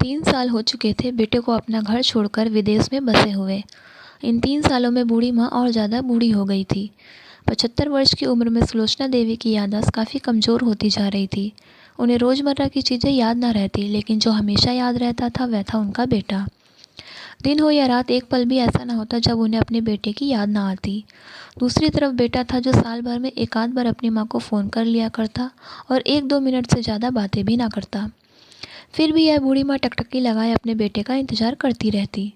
3 साल हो चुके थे बेटे को अपना घर छोड़कर विदेश में बसे हुए। इन 3 सालों में बूढ़ी माँ और ज़्यादा बूढ़ी हो गई थी। 75 वर्ष की उम्र में सुलोचना देवी की याददाश्त काफ़ी कमज़ोर होती जा रही थी। उन्हें रोज़मर्रा की चीज़ें याद न रहती, लेकिन जो हमेशा याद रहता था वह था उनका बेटा। दिन हो या रात, एक पल भी ऐसा न होता जब उन्हें अपने बेटे की याद न आती। दूसरी तरफ बेटा था जो साल भर में एक आध बार अपनी माँ को फ़ोन कर लिया करता और 1-2 मिनट से ज़्यादा बातें भी ना करता। फिर भी यह बूढ़ी माँ टकटकी लगाए अपने बेटे का इंतज़ार करती रहती।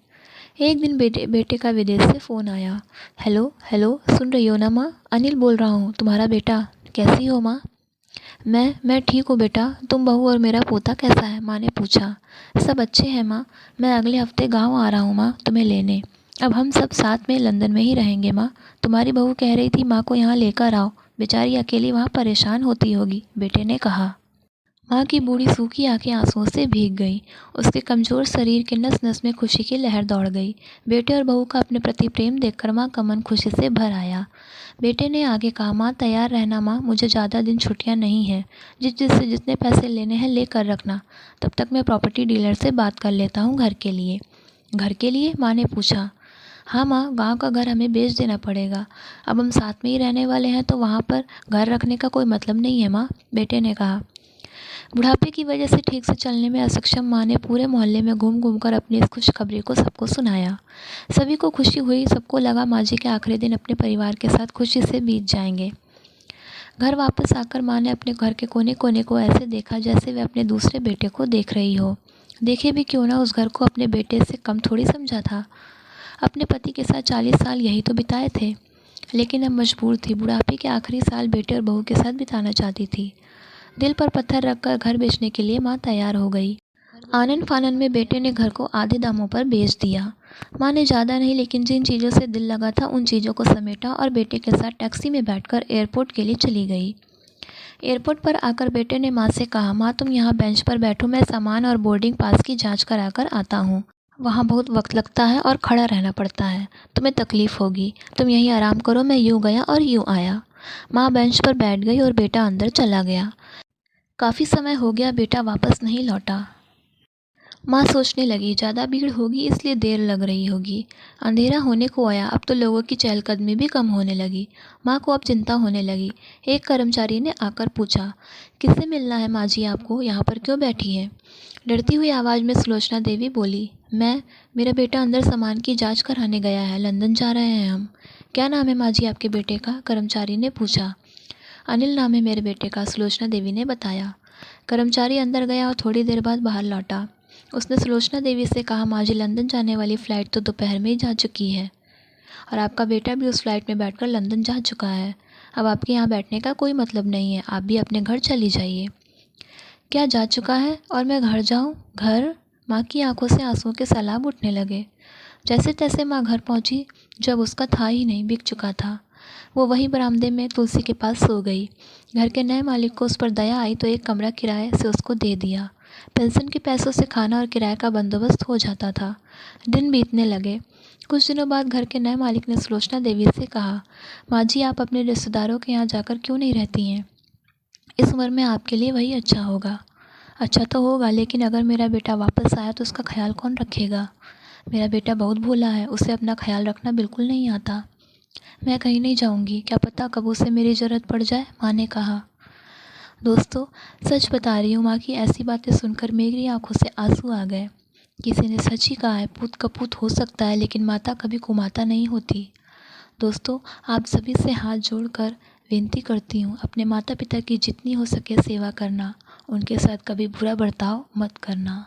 एक दिन बेटे का विदेश से फ़ोन आया। हेलो हेलो, सुन रही हो ना माँ? अनिल बोल रहा हूँ, तुम्हारा बेटा। कैसी हो माँ? मैं ठीक हूँ बेटा। तुम, बहू और मेरा पोता कैसा है? माँ ने पूछा। सब अच्छे हैं माँ। मैं अगले हफ्ते गाँव आ रहा हूँ माँ, तुम्हें लेने। अब हम सब साथ में लंदन में ही रहेंगे माँ। तुम्हारी बहू कह रही थी माँ को यहाँ लेकर आओ, बेचारी अकेली वहाँ परेशान होती होगी, बेटे ने कहा। माँ की बूढ़ी सूखी आंखें आंसुओं से भीग गईं। उसके कमज़ोर शरीर के नस-नस में खुशी की लहर दौड़ गई। बेटे और बहू का अपने प्रति प्रेम देखकर माँ का मन खुशी से भर आया। बेटे ने आगे कहा, माँ तैयार रहना माँ, मुझे ज़्यादा दिन छुट्टियाँ नहीं हैं। जिससे जितने पैसे लेने हैं लेकर रखना। तब तक मैं प्रॉपर्टी डीलर से बात कर लेता हूँ घर के लिए। घर के लिए? माँ ने पूछा। हाँ माँ, गाँव का घर हमें बेच देना पड़ेगा। अब हम साथ में ही रहने वाले हैं तो वहाँ पर घर रखने का कोई मतलब नहीं है माँ, बेटे ने कहा। बुढ़ापे की वजह से ठीक से चलने में असक्षम माँ ने पूरे मोहल्ले में घूम घूम कर अपनी इस खुशखबरी को सबको सुनाया। सभी को खुशी हुई। सबको लगा माँ जी के आखिरी दिन अपने परिवार के साथ खुशी से बीत जाएंगे। घर वापस आकर माँ ने अपने घर के कोने कोने को ऐसे देखा जैसे वे अपने दूसरे बेटे को देख रही हो। देखे भी क्यों ना, उस घर को अपने बेटे से कम थोड़ी समझा था। अपने पति के साथ 40 साल यही तो बिताए थे, लेकिन अब मजबूर थी। बुढ़ापे के आखिरी साल बेटे और बहू के साथ बिताना चाहती थी। दिल पर पत्थर रखकर घर बेचने के लिए माँ तैयार हो गई। आनन फानन में बेटे ने घर को आधे दामों पर बेच दिया। माँ ने ज़्यादा नहीं, लेकिन जिन चीज़ों से दिल लगा था उन चीज़ों को समेटा और बेटे के साथ टैक्सी में बैठकर एयरपोर्ट के लिए चली गई। एयरपोर्ट पर आकर बेटे ने माँ से कहा, माँ तुम यहाँ बेंच पर बैठो, मैं सामान और बोर्डिंग पास की जाँच कराकर आता हूँ। वहाँ बहुत वक्त लगता है और खड़ा रहना पड़ता है, तुम्हें तकलीफ़ होगी। तुम यहीं आराम करो। मैं यूँ गया और यूँ आया। माँ बेंच पर बैठ गई और बेटा अंदर चला गया। काफ़ी समय हो गया बेटा वापस नहीं लौटा। माँ सोचने लगी, ज़्यादा भीड़ होगी इसलिए देर लग रही होगी। अंधेरा होने को आया, अब तो लोगों की चहलकदमी भी कम होने लगी। माँ को अब चिंता होने लगी। एक कर्मचारी ने आकर पूछा, किससे मिलना है माँ जी आपको? यहाँ पर क्यों बैठी हैं? डरती हुई आवाज़ में सुलोचना देवी बोली, मेरा बेटा अंदर सामान की जाँच कराने गया है, लंदन जा रहे हैं हम। क्या नाम है माँ जी आपके बेटे का? कर्मचारी ने पूछा। अनिल नाम है मेरे बेटे का, सुलोचना देवी ने बताया। कर्मचारी अंदर गया और थोड़ी देर बाद बाहर लौटा। उसने सुलोचना देवी से कहा, माँ जी लंदन जाने वाली फ़्लाइट तो दोपहर में ही जा चुकी है और आपका बेटा भी उस फ्लाइट में बैठकर लंदन जा चुका है। अब आपके यहाँ बैठने का कोई मतलब नहीं है, आप भी अपने घर चली जाइए। क्या जा चुका है और मैं घर जाऊँ? घर? माँ की आंखों से आंसुओं के सैलाब उठने लगे। जैसे तैसे माँ घर पहुँची, जब उसका था ही नहीं, बिक चुका था। वो वहीं बरामदे में तुलसी के पास सो गई। घर के नए मालिक को उस पर दया आई तो एक कमरा किराए से उसको दे दिया। पेंशन के पैसों से खाना और किराए का बंदोबस्त हो जाता था। दिन बीतने लगे। कुछ दिनों बाद घर के नए मालिक ने सुलोचना देवी से कहा, माँ जी आप अपने रिश्तेदारों के यहाँ जाकर क्यों नहीं रहती हैं? इस उम्र में आपके लिए वही अच्छा होगा। अच्छा तो होगा, लेकिन अगर मेरा बेटा वापस आया तो उसका ख्याल कौन रखेगा? मेरा बेटा बहुत भोला है, उसे अपना ख्याल रखना बिल्कुल नहीं आता। मैं कहीं नहीं जाऊंगी, क्या पता कब उसे मेरी ज़रूरत पड़ जाए, माँ ने कहा। दोस्तों, सच बता रही हूँ, माँ की ऐसी बातें सुनकर मेरी आंखों से आंसू आ गए। किसी ने सच ही कहा है, पूत कपूत हो सकता है लेकिन माता कभी कुमाता नहीं होती। दोस्तों, आप सभी से हाथ जोड़कर विनती करती हूँ, अपने माता पिता की जितनी हो सके सेवा करना, उनके साथ कभी बुरा बर्ताव मत करना।